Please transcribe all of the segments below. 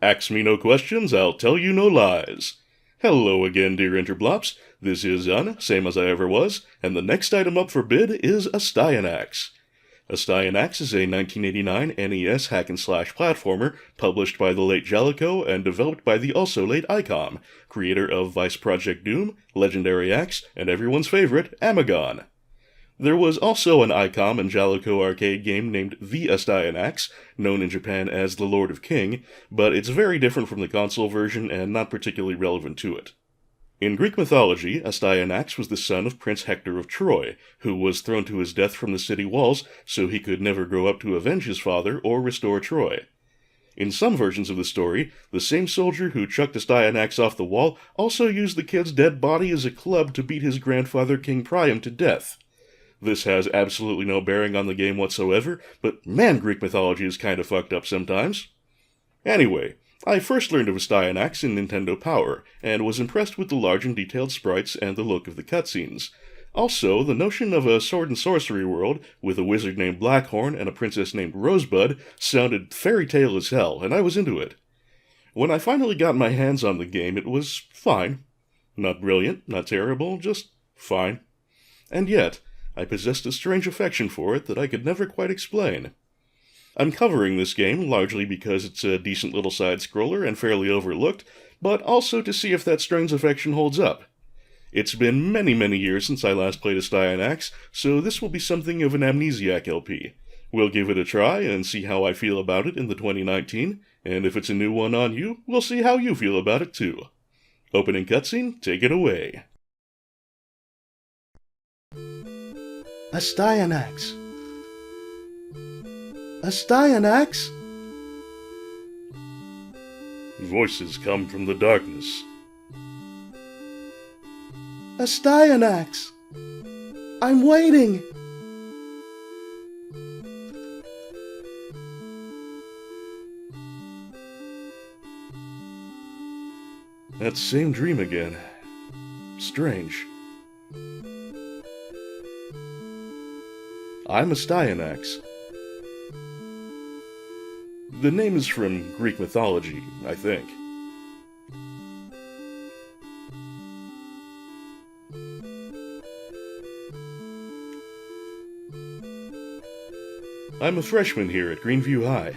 Ask me no questions, I'll tell you no lies. Hello again, dear Interplops. This is Jan, same as I ever was, and the next item up for bid is Astyanax. Astyanax is a 1989 NES hack-and-slash platformer published by the late Jaleco and developed by the also late ICOM, creator of Vice Project Doom, Legendary Axe, and everyone's favorite, Amagon. There was also an ICOM and Jaleco arcade game named The Astyanax, known in Japan as The Lord of King, but it's very different from the console version and not particularly relevant to it. In Greek mythology, Astyanax was the son of Prince Hector of Troy, who was thrown to his death from the city walls so he could never grow up to avenge his father or restore Troy. In some versions of the story, the same soldier who chucked Astyanax off the wall also used the kid's dead body as a club to beat his grandfather King Priam to death. This has absolutely no bearing on the game whatsoever, but man, Greek mythology is kinda fucked up sometimes. Anyway, I first learned of Astyanax in Nintendo Power, and was impressed with the large and detailed sprites and the look of the cutscenes. Also, the notion of a sword and sorcery world, with a wizard named Blackhorn and a princess named Rosebud, sounded fairy tale as hell, and I was into it. When I finally got my hands on the game, it was fine. Not brilliant, not terrible, just fine. And yet, I possessed a strange affection for it that I could never quite explain. I'm covering this game largely because it's a decent little side-scroller and fairly overlooked, but also to see if that strange affection holds up. It's been many, many years since I last played Astyanax, so this will be something of an amnesiac LP. We'll give it a try and see how I feel about it in the 2019, and if it's a new one on you, we'll see how you feel about it too. Opening cutscene, take it away. Astyanax. Astyanax? Voices come from the darkness. Astyanax! I'm waiting! That same dream again. Strange. I'm Astyanax. The name is from Greek mythology, I think. I'm a freshman here at Greenview High.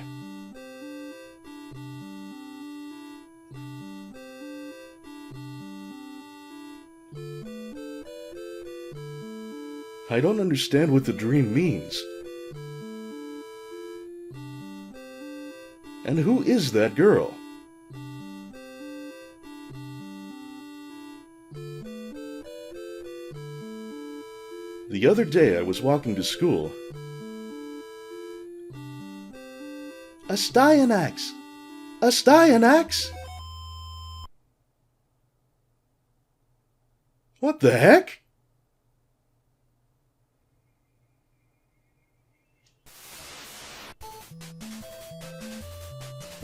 I don't understand what the dream means. And who is that girl? The other day I was walking to school. Astyanax! Astyanax! What the heck?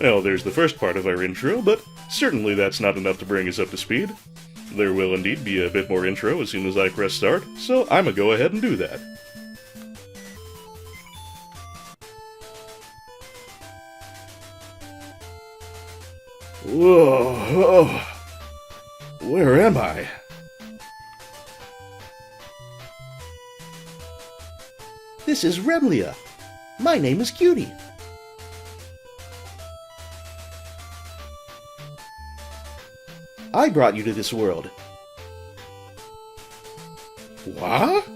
Well, there's the first part of our intro, but certainly that's not enough to bring us up to speed. There will indeed be a bit more intro as soon as I press start, so I'ma go ahead and do that. Whoa, where am I? This is Remlia. My name is Cutie. I brought you to this world. What?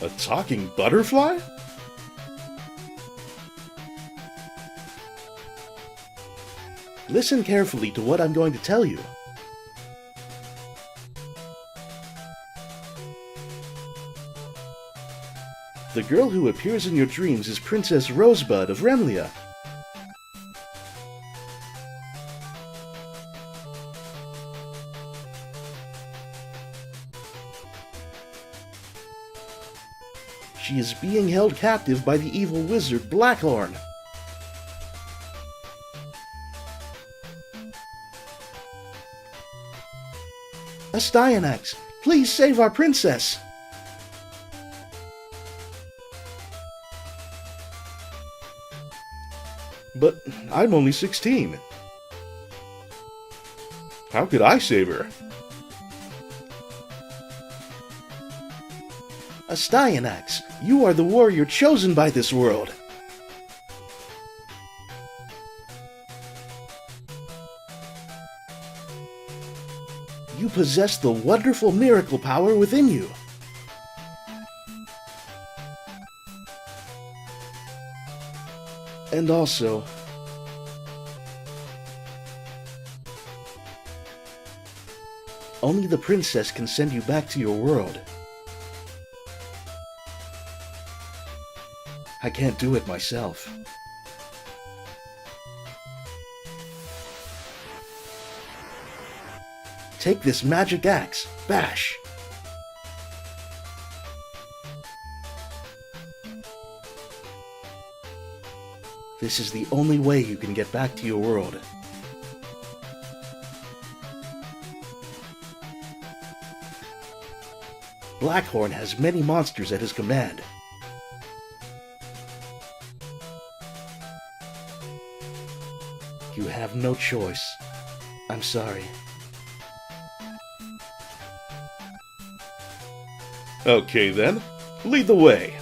A talking butterfly? Listen carefully to what I'm going to tell you. The girl who appears in your dreams is Princess Rosebud of Remlia. She is being held captive by the evil wizard Blackhorn. Astyanax, please save our princess! But I'm only 16. How could I save her? Astyanax, you are the warrior chosen by this world. You possess the wonderful miracle power within you. And also, only the princess can send you back to your world. I can't do it myself. Take this magic axe, Bash. This is the only way you can get back to your world. Blackhorn has many monsters at his command. You have no choice. I'm sorry. Okay then, lead the way.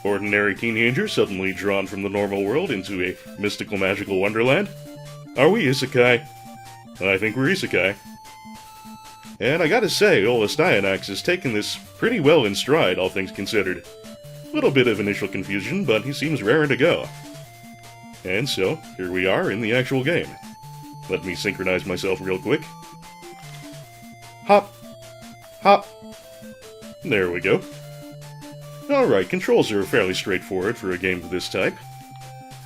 Ordinary teenager suddenly drawn from the normal world into a mystical magical wonderland? Are we isekai? I think we're isekai. And I gotta say, old Astyanax has taken this pretty well in stride, all things considered. Little bit of initial confusion, but he seems raring to go. And so, here we are in the actual game. Let me synchronize myself real quick. Hop! Hop! There we go. Alright, controls are fairly straightforward for a game of this type.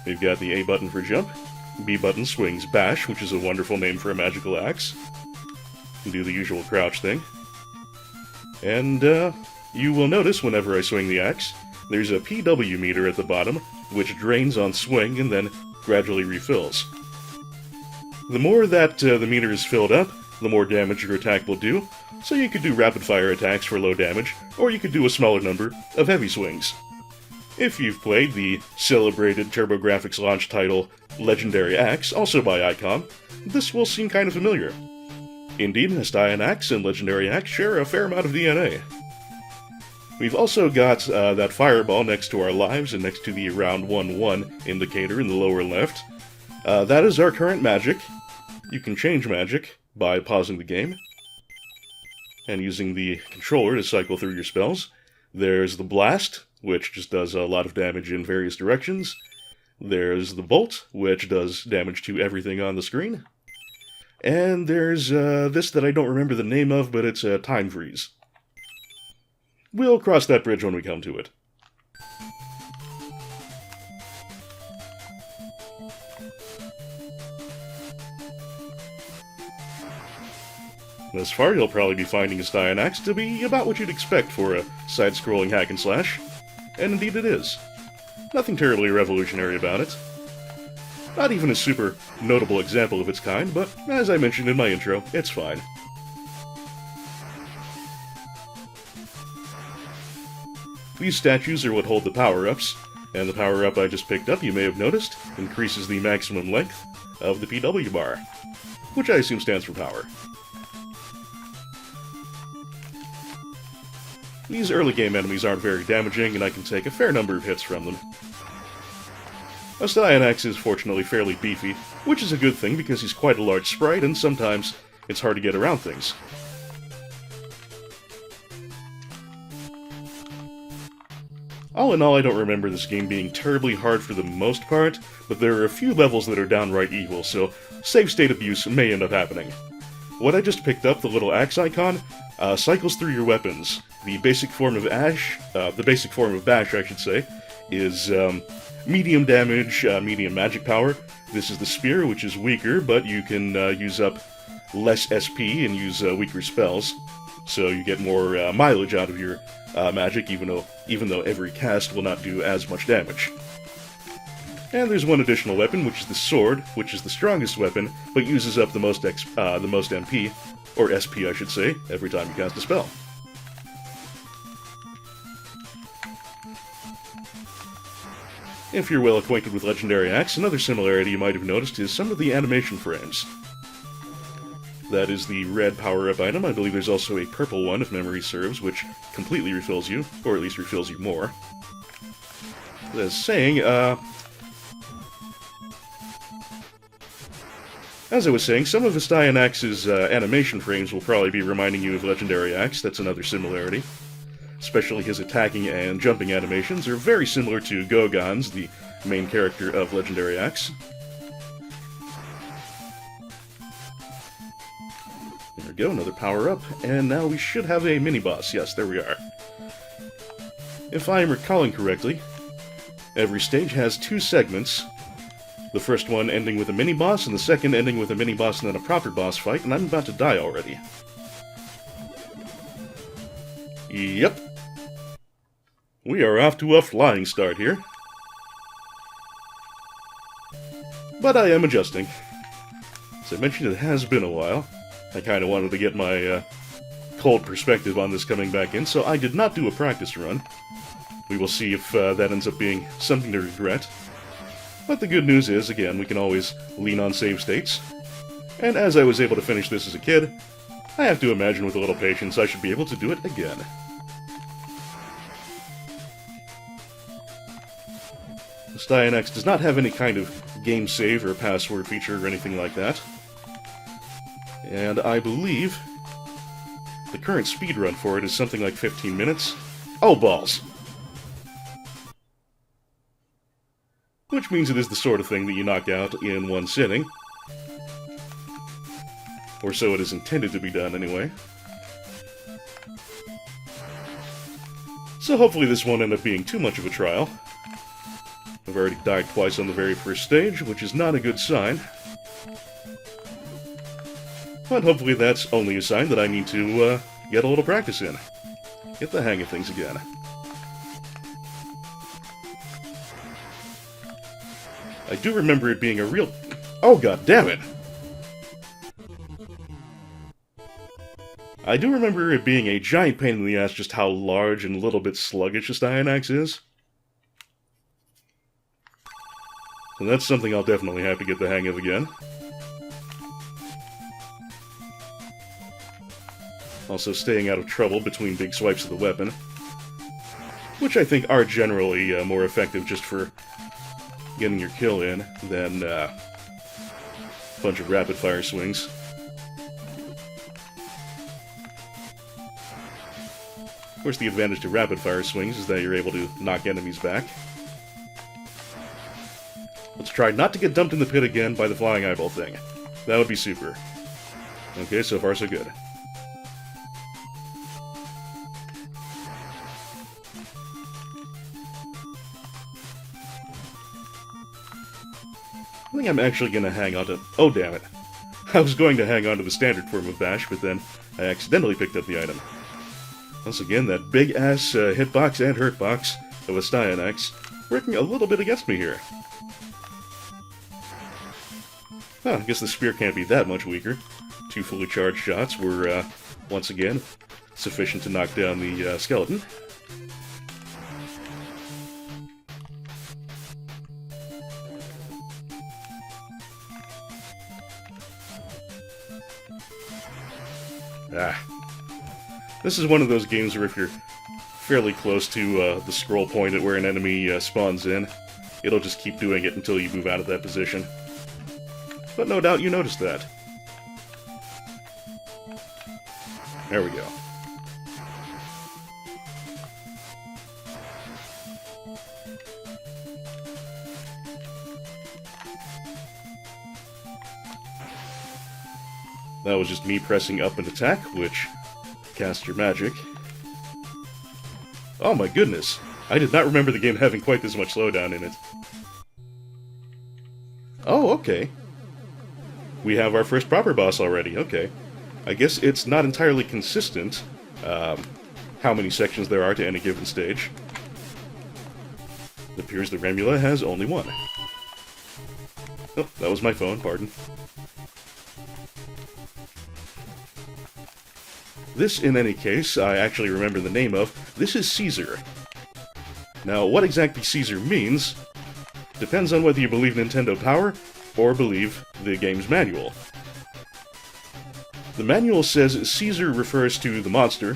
We've got the A button for jump, B button swings bash, which is a wonderful name for a magical axe. Do the usual crouch thing. And, you will notice whenever I swing the axe, there's a PW meter at the bottom, which drains on swing and then gradually refills. The more that the meter is filled up, the more damage your attack will do, so you could do rapid-fire attacks for low damage, or you could do a smaller number of heavy swings. If you've played the celebrated TurboGrafx launch title Legendary Axe, also by Icom, this will seem kind of familiar. Indeed, Astyanax and Legendary Axe share a fair amount of DNA. We've also got that fireball next to our lives and next to the round 1-1 indicator in the lower left. That is our current magic. You can change magic by pausing the game and using the controller to cycle through your spells. There's the blast, which just does a lot of damage in various directions. There's the bolt, which does damage to everything on the screen. And there's this that I don't remember the name of, but it's a time freeze. We'll cross that bridge when we come to it. Thus far, you'll probably be finding Astyanax to be about what you'd expect for a side-scrolling hack-and-slash. And indeed it is. Nothing terribly revolutionary about it. Not even a super notable example of its kind, but as I mentioned in my intro, it's fine. These statues are what hold the power-ups, and the power-up I just picked up, you may have noticed, increases the maximum length of the PW bar, which I assume stands for power. These early game enemies aren't very damaging, and I can take a fair number of hits from them. Astyanax is fortunately fairly beefy, which is a good thing because he's quite a large sprite, and sometimes it's hard to get around things. All in all, I don't remember this game being terribly hard for the most part, but there are a few levels that are downright evil, so save state abuse may end up happening. What I just picked up, the little axe icon, cycles through your weapons. The basic form of bash, I should say, is medium damage, medium magic power. This is the spear, which is weaker, but you can use up less SP and use weaker spells, so you get more mileage out of your magic, even though every cast will not do as much damage. And there's one additional weapon, which is the sword, which is the strongest weapon, but uses up the most MP, or SP I should say, every time you cast a spell. If you're well acquainted with Legendary Axe, another similarity you might have noticed is some of the animation frames. That is the red power-up item. I believe there's also a purple one, if memory serves, which completely refills you, or at least refills you more. As saying, as I was saying, some of Astyanax's animation frames will probably be reminding you of Legendary Axe. That's another similarity. Especially his attacking and jumping animations are very similar to Gogon's, the main character of Legendary Axe. There we go, another power-up, and now we should have a mini-boss. Yes, there we are. If I am recalling correctly, every stage has 2 segments. The first one ending with a mini-boss, and the second ending with a mini-boss and then a proper boss fight, and I'm about to die already. Yep. We are off to a flying start here. But I am adjusting. As I mentioned, it has been a while. I kind of wanted to get my cold perspective on this coming back in, so I did not do a practice run. We will see if that ends up being something to regret. But the good news is, again, we can always lean on save states. And as I was able to finish this as a kid, I have to imagine with a little patience I should be able to do it again. Astyanax does not have any kind of game save or password feature or anything like that. And I believe the current speedrun for it is something like 15 minutes. Oh, balls! Which means it is the sort of thing that you knock out in one sitting. Or so it is intended to be done, anyway. So hopefully this won't end up being too much of a trial. I've already died twice on the very first stage, which is not a good sign. But hopefully that's only a sign that I need to get a little practice in. Get the hang of things again. I do remember it being a real... Oh, god damn it! I do remember it being a giant pain in the ass just how large and a little bit sluggish Astyanax is. And that's something I'll definitely have to get the hang of again. Also staying out of trouble between big swipes of the weapon. Which I think are generally more effective just for getting your kill in than a bunch of rapid-fire swings. Of course, the advantage to rapid-fire swings is that you're able to knock enemies back. Let's try not to get dumped in the pit again by the flying eyeball thing. That would be super. Okay, so far so good. I think I'm actually going to hang on to... Oh, damn it. I was going to hang on to the standard form of Bash, but then I accidentally picked up the item. Once again, that big-ass hitbox and hurtbox of Astyanax working a little bit against me here. Huh, I guess the spear can't be that much weaker. 2 fully charged shots were, once again, sufficient to knock down the skeleton. This is one of those games where if you're fairly close to the scroll point at where an enemy spawns in, it'll just keep doing it until you move out of that position. But no doubt you noticed that. There we go. That was just me pressing up and attack, which cast your magic. Oh my goodness! I did not remember the game having quite this much slowdown in it. Oh, okay. We have our first proper boss already, okay. I guess it's not entirely consistent, how many sections there are to any given stage. It appears the Remula has only one. Oh, that was my phone, pardon. This, in any case, I actually remember the name of. This is Caesar. Now, what exactly Caesar means, Depends on whether you believe Nintendo Power or believe the game's manual. The manual says Caesar refers to the monster,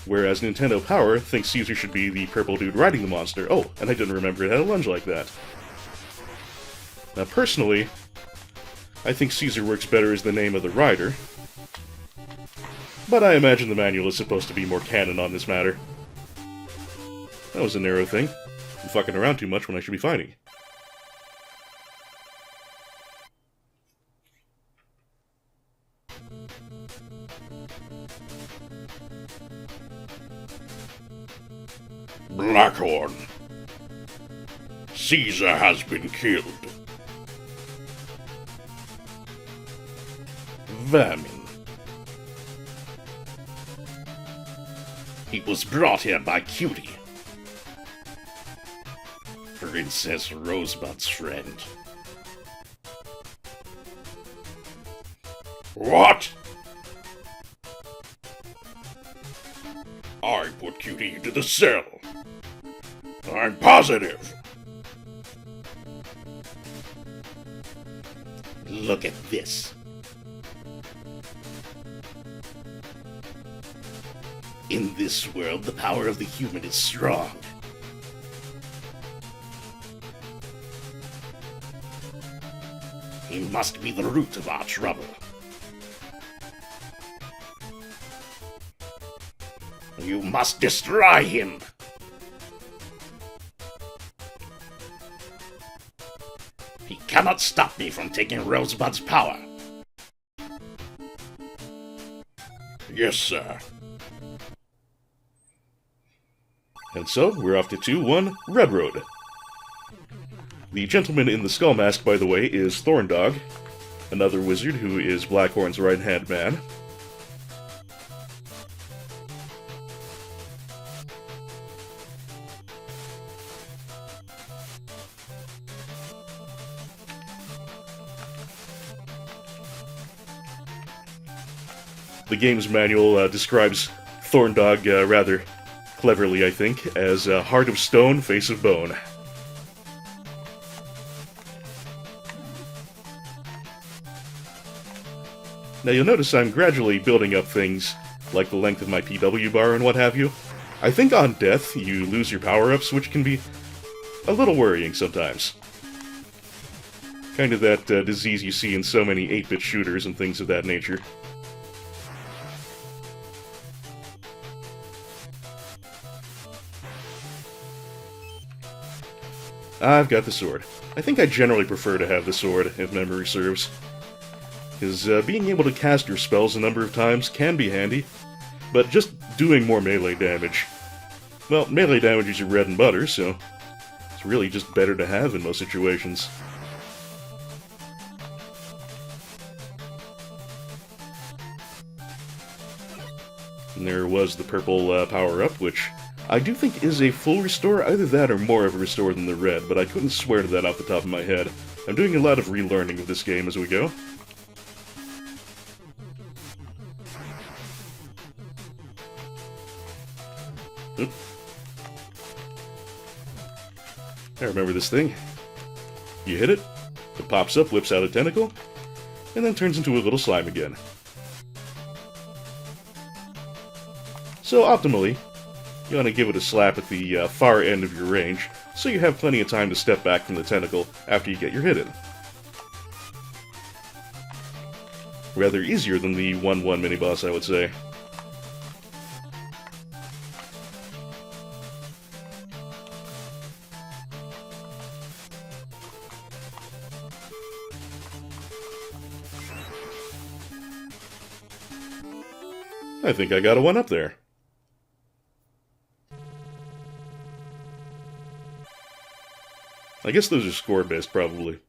whereas Nintendo Power thinks Caesar should be the purple dude riding the monster. Oh, and I didn't remember it had a lunge like that. Now, personally, I think Caesar works better as the name of the rider, but I imagine the manual is supposed to be more canon on this matter. That was a narrow thing. I'm fucking around too much when I should be fighting. Blackhorn. Caesar has been killed. Vermin. He was brought here by Cutie, Princess Rosebud's friend. What? I put Cutie into the cell. I'm positive. Look at this. In this world, the power of the human is strong. He must be the root of our trouble. You must destroy him. He cannot stop me from taking Rosebud's power. Yes, sir. And so, we're off to 2-1 Red Road. The gentleman in the skull mask, by the way, is Thorndog, another wizard who is Blackhorn's right-hand man. The game's manual describes Thorndog rather cleverly, I think, as Heart of Stone, Face of Bone. Now you'll notice I'm gradually building up things like the length of my PW bar and what have you. I think on death you lose your power-ups, which can be a little worrying sometimes. Kind of that disease you see in so many 8-bit shooters and things of that nature. I've got the sword. I think I generally prefer to have the sword, if memory serves. Because being able to cast your spells a number of times can be handy, but just doing more melee damage. Well, melee damage is your bread and butter, so it's really just better to have in most situations. And there was the purple power-up, which I do think is a full restore, either that or more of a restore than the red, but I couldn't swear to that off the top of my head. I'm doing a lot of relearning of this game as we go. Oop. I remember this thing. You hit it, it pops up, whips out a tentacle, and then turns into a little slime again. So optimally, you want to give it a slap at the far end of your range, so you have plenty of time to step back from the tentacle after you get your hit in. Rather easier than the 1-1 mini-boss, I would say. I think I got a 1 up there. I guess those are score-based, probably.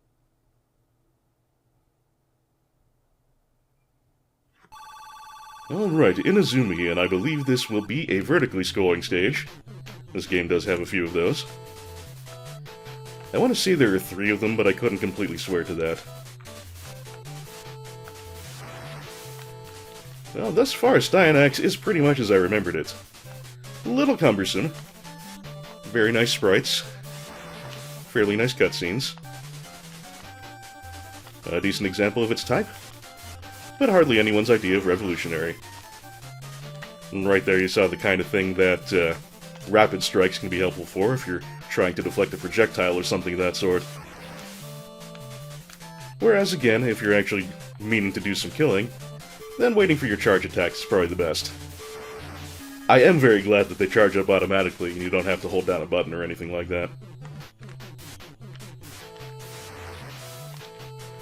Alright, Inazumi, and I believe this will be a vertically scrolling stage. This game does have a few of those. I want to say there are 3 of them, but I couldn't completely swear to that. Well, thus far, Astyanax is pretty much as I remembered it. A little cumbersome. Very nice sprites. fairly nice cutscenes. A decent example of its type, but hardly anyone's idea of revolutionary. And right there you saw the kind of thing that rapid strikes can be helpful for if you're trying to deflect a projectile or something of that sort. Whereas again, if you're actually meaning to do some killing, then waiting for your charge attacks is probably the best. I am very glad that they charge up automatically and you don't have to hold down a button or anything like that.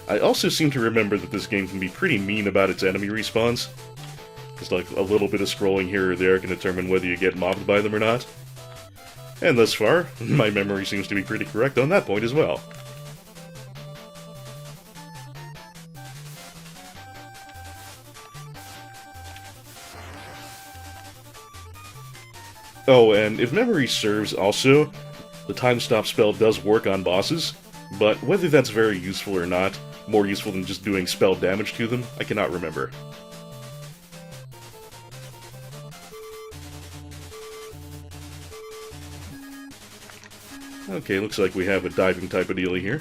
I also seem to remember that this game can be pretty mean about its enemy respawns. Just like a little bit of scrolling here or there can determine whether you get mobbed by them or not. And thus far, my memory seems to be pretty correct on that point as well. Oh, and if memory serves also, the time stop spell does work on bosses, but whether that's very useful or not, more useful than just doing spell damage to them, I cannot remember. Okay, looks like we have a diving type of dealie here.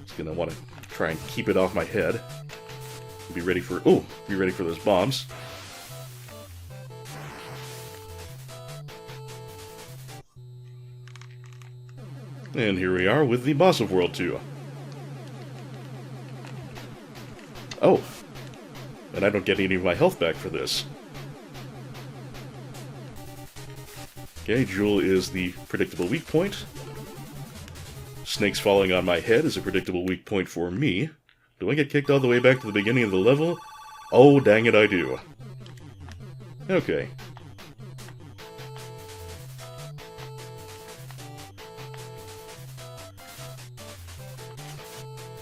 Just gonna want to try and keep it off my head. Be ready for those bombs. And here we are with the boss of World 2. Oh, and I don't get any of my health back for this. Okay, Jewel is the predictable weak point. Snakes falling on my head is a predictable weak point for me. Do I get kicked all the way back to the beginning of the level? Oh, dang it, I do. Okay.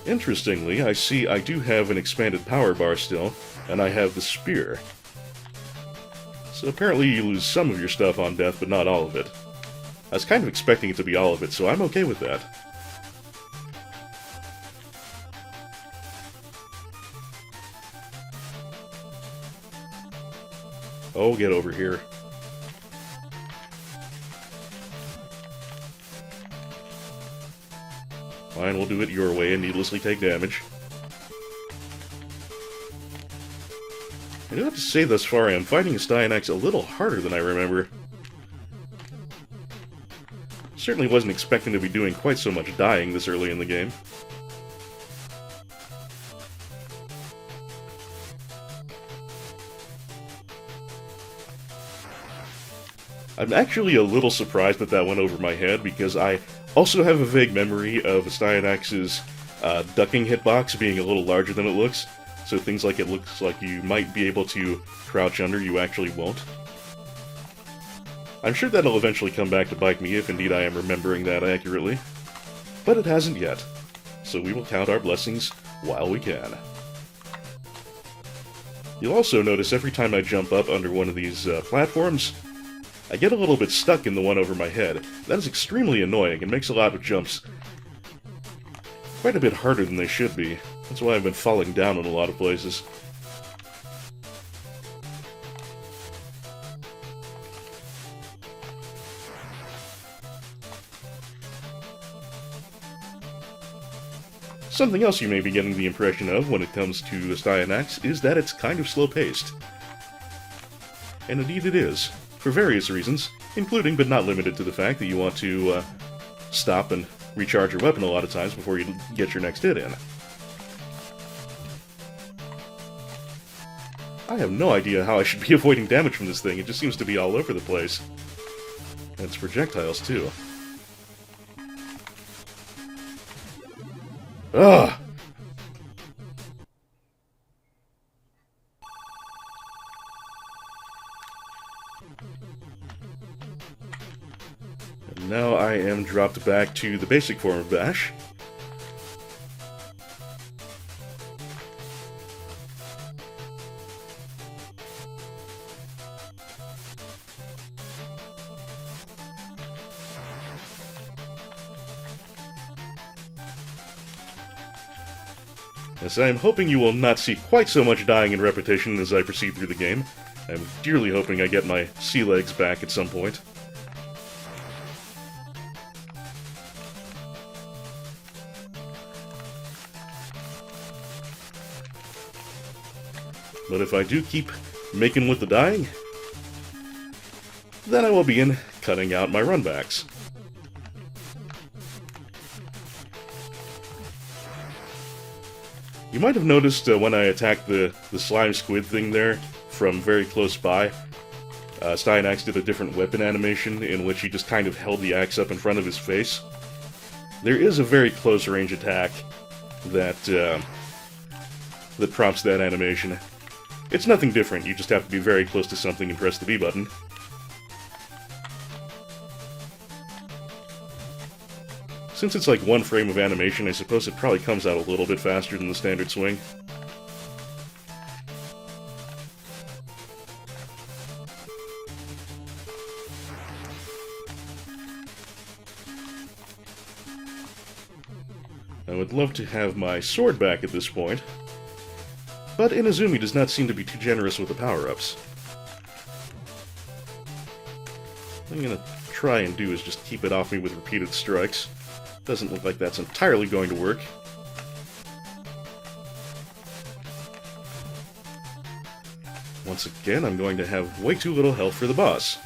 Interestingly, I see I do have an expanded power bar still, and I have the spear. So apparently you lose some of your stuff on death, but not all of it. I was kind of expecting it to be all of it, so I'm okay with that. Oh, get over here. Fine, we'll do it your way and needlessly take damage. I do have to say thus far I am fighting Astyanax a little harder than I remember. Certainly wasn't expecting to be doing quite so much dying this early in the game. I'm actually a little surprised that went over my head, because I also have a vague memory of Astyanax's ducking hitbox being a little larger than it looks, so things like it looks like you might be able to crouch under, you actually won't. I'm sure that'll eventually come back to bite me if indeed I am remembering that accurately, but it hasn't yet, so we will count our blessings while we can. You'll also notice every time I jump up under one of these platforms, I get a little bit stuck in the one over my head. That is extremely annoying and makes a lot of jumps quite a bit harder than they should be. That's why I've been falling down in a lot of places. Something else you may be getting the impression of when it comes to Astyanax is that it's kind of slow-paced. And indeed it is. For various reasons, including but not limited to the fact that you want to stop and recharge your weapon a lot of times before you get your next hit in. I have no idea how I should be avoiding damage from this thing, it just seems to be all over the place. And it's projectiles too. Ugh! Now I am dropped back to the basic form of Bash. Yes, I am hoping you will not see quite so much dying and repetition as I proceed through the game. I'm dearly hoping I get my sea legs back at some point. But if I do keep making with the dying, then I will begin cutting out my runbacks. You might have noticed when I attacked the slime squid thing there from very close by, Astyanax did a different weapon animation in which he just kind of held the axe up in front of his face. There is a very close range attack that prompts that animation. It's nothing different, you just have to be very close to something and press the B button. Since it's like 1 frame of animation, I suppose it probably comes out a little bit faster than the standard swing. I would love to have my sword back at this point, but Inazumi does not seem to be too generous with the power-ups. What I'm gonna try and do is just keep it off me with repeated strikes. Doesn't look like that's entirely going to work. Once again, I'm going to have way too little health for the boss.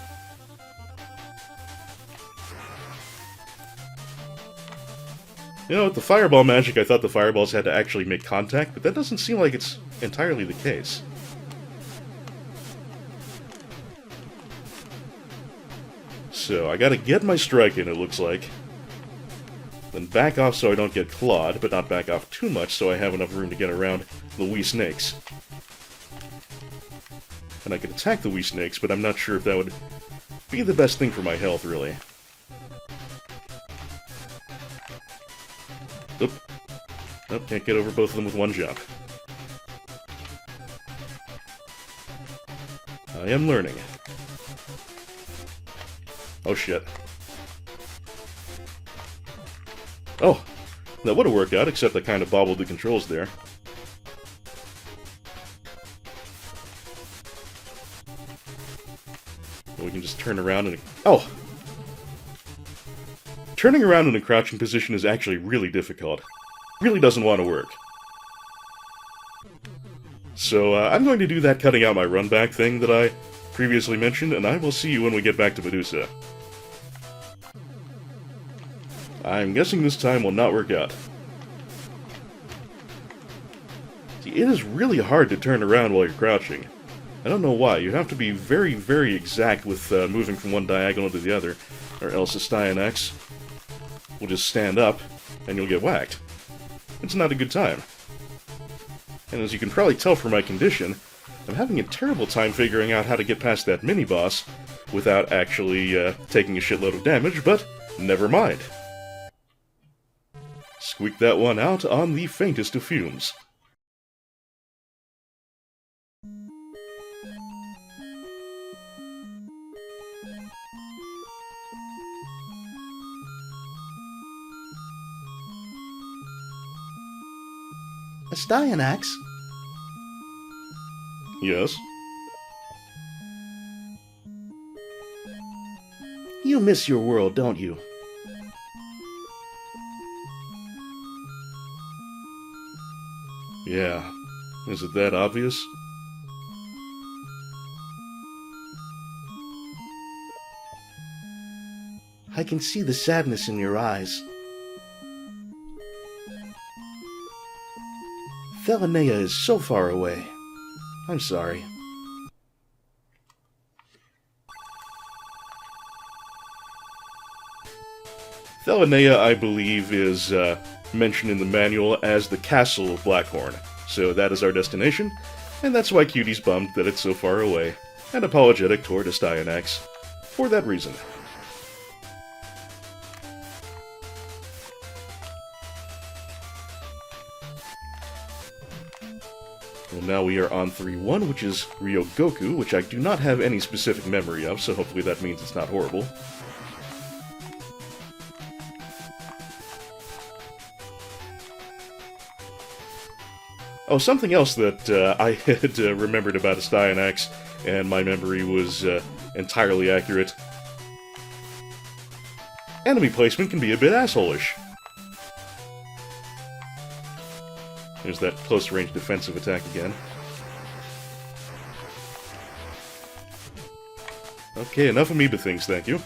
You know, with the fireball magic, I thought the fireballs had to actually make contact, but that doesn't seem like it's entirely the case. So, I gotta get my strike in, it looks like. Then back off so I don't get clawed, but not back off too much so I have enough room to get around the wee snakes. And I could attack the wee snakes, but I'm not sure if that would be the best thing for my health, really. Oop. Nope, can't get over both of them with one jump. I am learning. Oh shit. Oh, that would have worked out, except I kind of bobbled the controls there. We can just turn around and... Oh! Turning around in a crouching position is actually really difficult. Really doesn't want to work. So, I'm going to do that cutting out my run back thing that I previously mentioned, and I will see you when we get back to Medusa. I'm guessing this time will not work out. See, it is really hard to turn around while you're crouching. I don't know why. You have to be very, very exact with moving from one diagonal to the other, or else Astyanax will just stand up, and you'll get whacked. It's not a good time. And as you can probably tell from my condition, I'm having a terrible time figuring out how to get past that mini-boss without actually taking a shitload of damage, but never mind. Squeak that one out on the faintest of fumes. Astyanax? Yes? You miss your world, don't you? Yeah. Is it that obvious? I can see the sadness in your eyes. Thelanea is so far away. I'm sorry. Thelanea, I believe, is mentioned in the manual as the Castle of Blackhorn. So that is our destination, and that's why Cutie's bummed that it's so far away, and apologetic toward Astyanax for that reason. Well, now we are on 3-1, which is Ryogoku, which I do not have any specific memory of, so hopefully that means it's not horrible. Oh, something else that I had remembered about Astyanax, and my memory was entirely accurate. Enemy placement can be a bit asshole-ish. There's that close-range defensive attack again. Okay, enough amoeba things, thank you.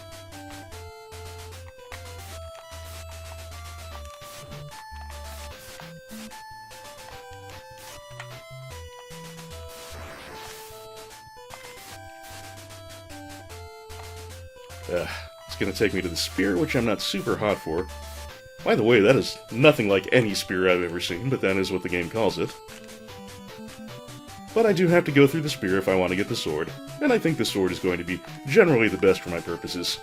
It's gonna take me to the spear, which I'm not super hot for. By the way, that is nothing like any spear I've ever seen, but that is what the game calls it. But I do have to go through the spear if I want to get the sword, and I think the sword is going to be generally the best for my purposes.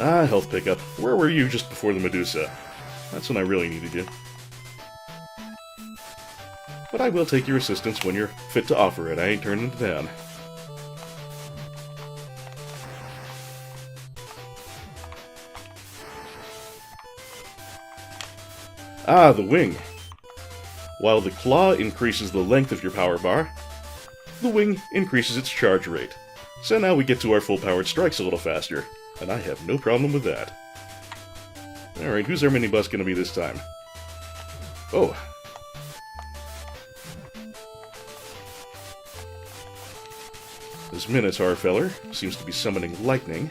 Ah, health pickup. Where were you just before the Medusa? That's when I really needed you. But I will take your assistance when you're fit to offer it. I ain't turning it down. Ah, the wing. While the claw increases the length of your power bar, the wing increases its charge rate. So now we get to our full-powered strikes a little faster, and I have no problem with that. Alright, who's our minibus gonna be this time? Oh. This Minotaur feller seems to be summoning lightning.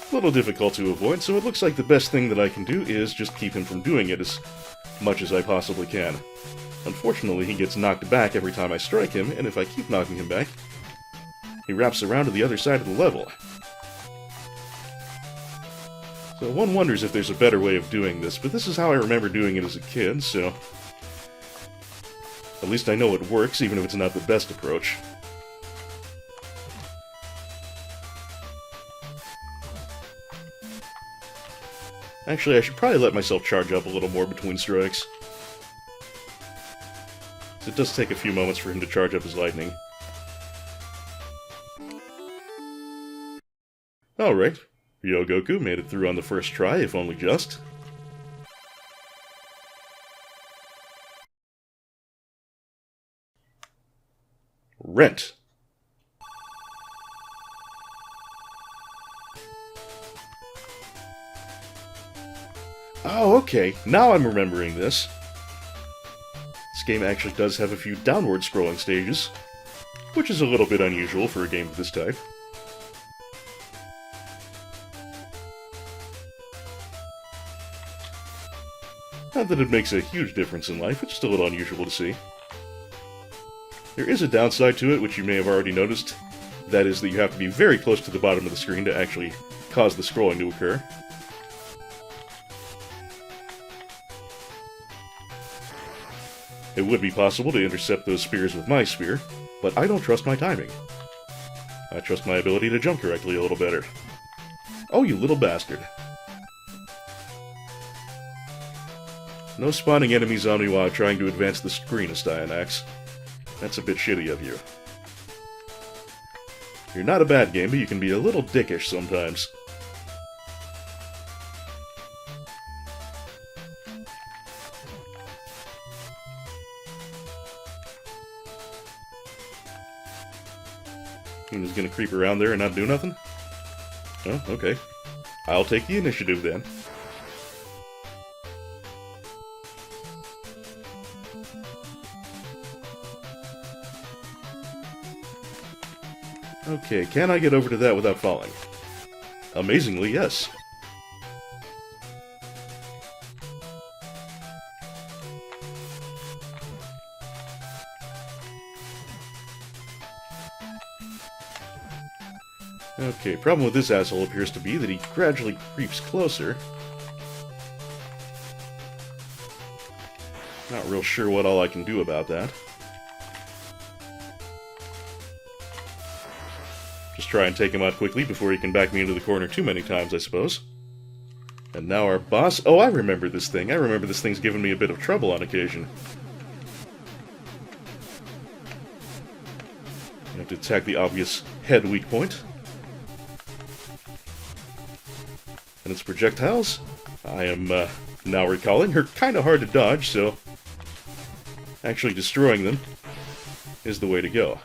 A little difficult to avoid, so it looks like the best thing that I can do is just keep him from doing it as much as I possibly can. Unfortunately, he gets knocked back every time I strike him, and if I keep knocking him back, he wraps around to the other side of the level. So one wonders if there's a better way of doing this, but this is how I remember doing it as a kid, so at least I know it works, even if it's not the best approach. Actually, I should probably let myself charge up a little more between strikes. It does take a few moments for him to charge up his lightning. Alright, Ryogoku made it through on the first try, if only just. Rent. Oh, okay, now I'm remembering this. This game actually does have a few downward scrolling stages, which is a little bit unusual for a game of this type. Not that it makes a huge difference in life, it's just a little unusual to see. There is a downside to it, which you may have already noticed. That is that you have to be very close to the bottom of the screen to actually cause the scrolling to occur. It would be possible to intercept those spears with my spear, but I don't trust my timing. I trust my ability to jump correctly a little better. Oh, you little bastard. No spawning enemies on me while I'm trying to advance the screen, Astyanax. That's a bit shitty of you. You're not a bad game, but you can be a little dickish sometimes. You're just gonna creep around there and not do nothing? Oh, okay. I'll take the initiative then. Okay, can I get over to that without falling? Amazingly, yes. Okay, problem with this asshole appears to be that he gradually creeps closer. Not real sure what all I can do about that. Just try and take him out quickly before he can back me into the corner too many times, I suppose. And now our boss... Oh, I remember this thing. I remember this thing's given me a bit of trouble on occasion. You have to attack the obvious head weak point. And its projectiles, I am now recalling, are kind of hard to dodge, so actually destroying them is the way to go.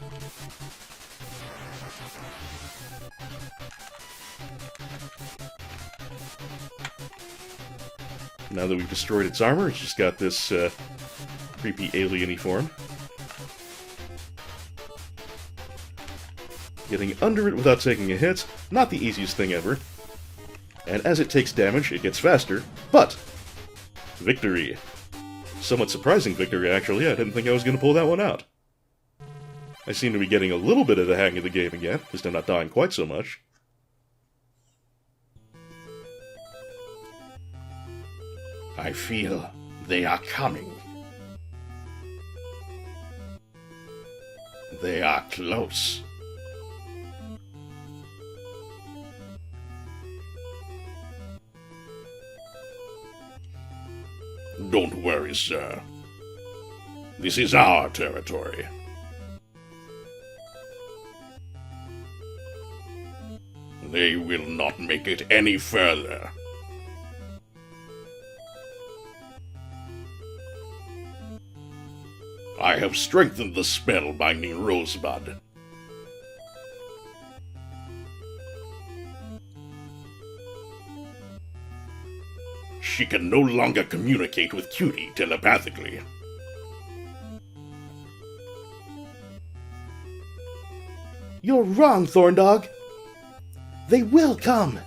Now that we've destroyed its armor, it's just got this creepy alien-y form. Getting under it without taking a hit, not the easiest thing ever. And as it takes damage, it gets faster, but victory. Somewhat surprising victory, actually. I didn't think I was going to pull that one out. I seem to be getting a little bit of the hang of the game again, at least I'm not dying quite so much. I feel they are coming. They are close. Don't worry, sir. This is our territory. They will not make it any further. I have strengthened the spell-binding rosebud. She can no longer communicate with Cutie telepathically. You're wrong, Thorndog. They will come.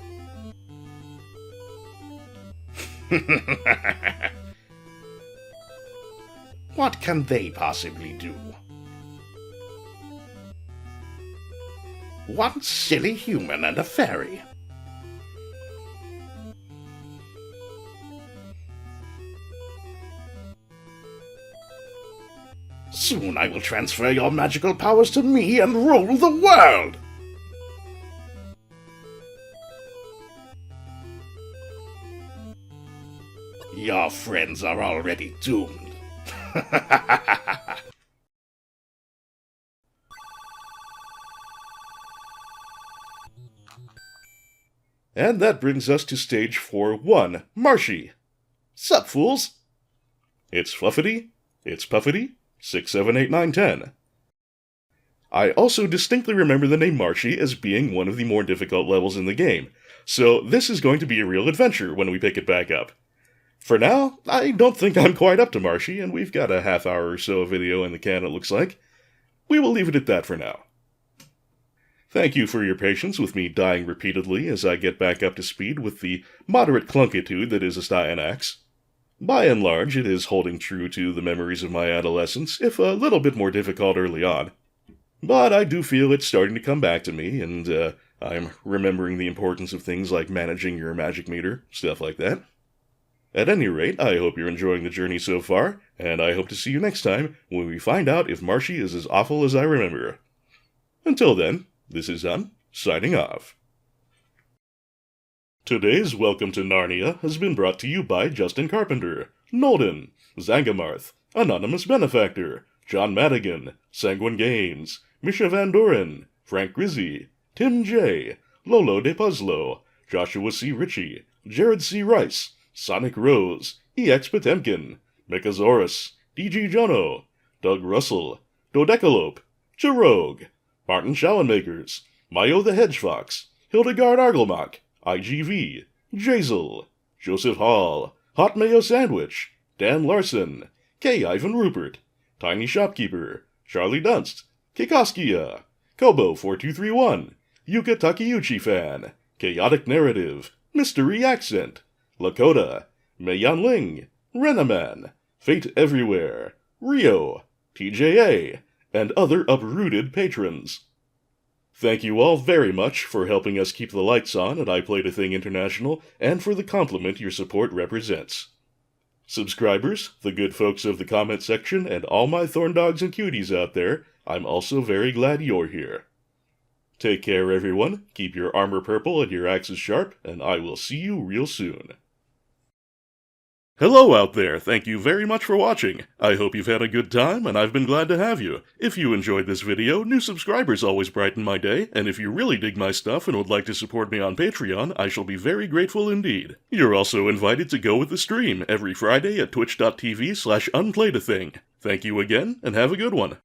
What can they possibly do? One silly human and a fairy. Soon I will transfer your magical powers to me and rule the world! Your friends are already doomed. And that brings us to stage 4-1, Marshy. Sup, fools? It's Fluffity, it's Puffity, 6, 7, 8, 9, 10. I also distinctly remember the name Marshy as being one of the more difficult levels in the game, so this is going to be a real adventure when we pick it back up. For now, I don't think I'm quite up to Marshy, and we've got a half hour or so of video in the can, it looks like. We will leave it at that for now. Thank you for your patience with me dying repeatedly as I get back up to speed with the moderate clunkitude that is Astyanax. By and large, it is holding true to the memories of my adolescence, if a little bit more difficult early on. But I do feel it's starting to come back to me, and I'm remembering the importance of things like managing your magic meter, stuff like that. At any rate, I hope you're enjoying the journey so far, and I hope to see you next time when we find out if Marshy is as awful as I remember. Until then, this is Zun, signing off. Today's Welcome to Narnia has been brought to you by Justin Carpenter, Nolden, Zangamarth, Anonymous Benefactor, John Madigan, Sanguine Games, Misha Van Doren, Frank Grizzy, Tim J., Lolo De Puzzlo, Joshua C. Ritchie, Jared C. Rice, Sonic Rose, EX Potemkin, Mechasaurus, DG Jono, Doug Russell, Dodecalope, Charogue, Martin Schallenmakers, Mayo the Hedgefox, Hildegard Argelmach, IGV, Jazel, Joseph Hall, Hot Mayo Sandwich, Dan Larson, K. Ivan Rupert, Tiny Shopkeeper, Charlie Dunst, Kikoskia, Kobo4231, Yuka Takeuchi Fan, Chaotic Narrative, Mystery Accent, Lakota, Meiyan Ling, Renaman, Fate Everywhere, Rio, TJA, and other uprooted patrons. Thank you all very much for helping us keep the lights on at I Played a Thing International, and for the compliment your support represents. Subscribers, the good folks of the comment section, and all my thorn dogs and cuties out there, I'm also very glad you're here. Take care, everyone, keep your armor purple and your axes sharp, and I will see you real soon. Hello out there, thank you very much for watching. I hope you've had a good time, and I've been glad to have you. If you enjoyed this video, new subscribers always brighten my day, and if you really dig my stuff and would like to support me on Patreon, I shall be very grateful indeed. You're also invited to go with the stream every Friday at twitch.tv/unplayedathing. Thank you again, and have a good one.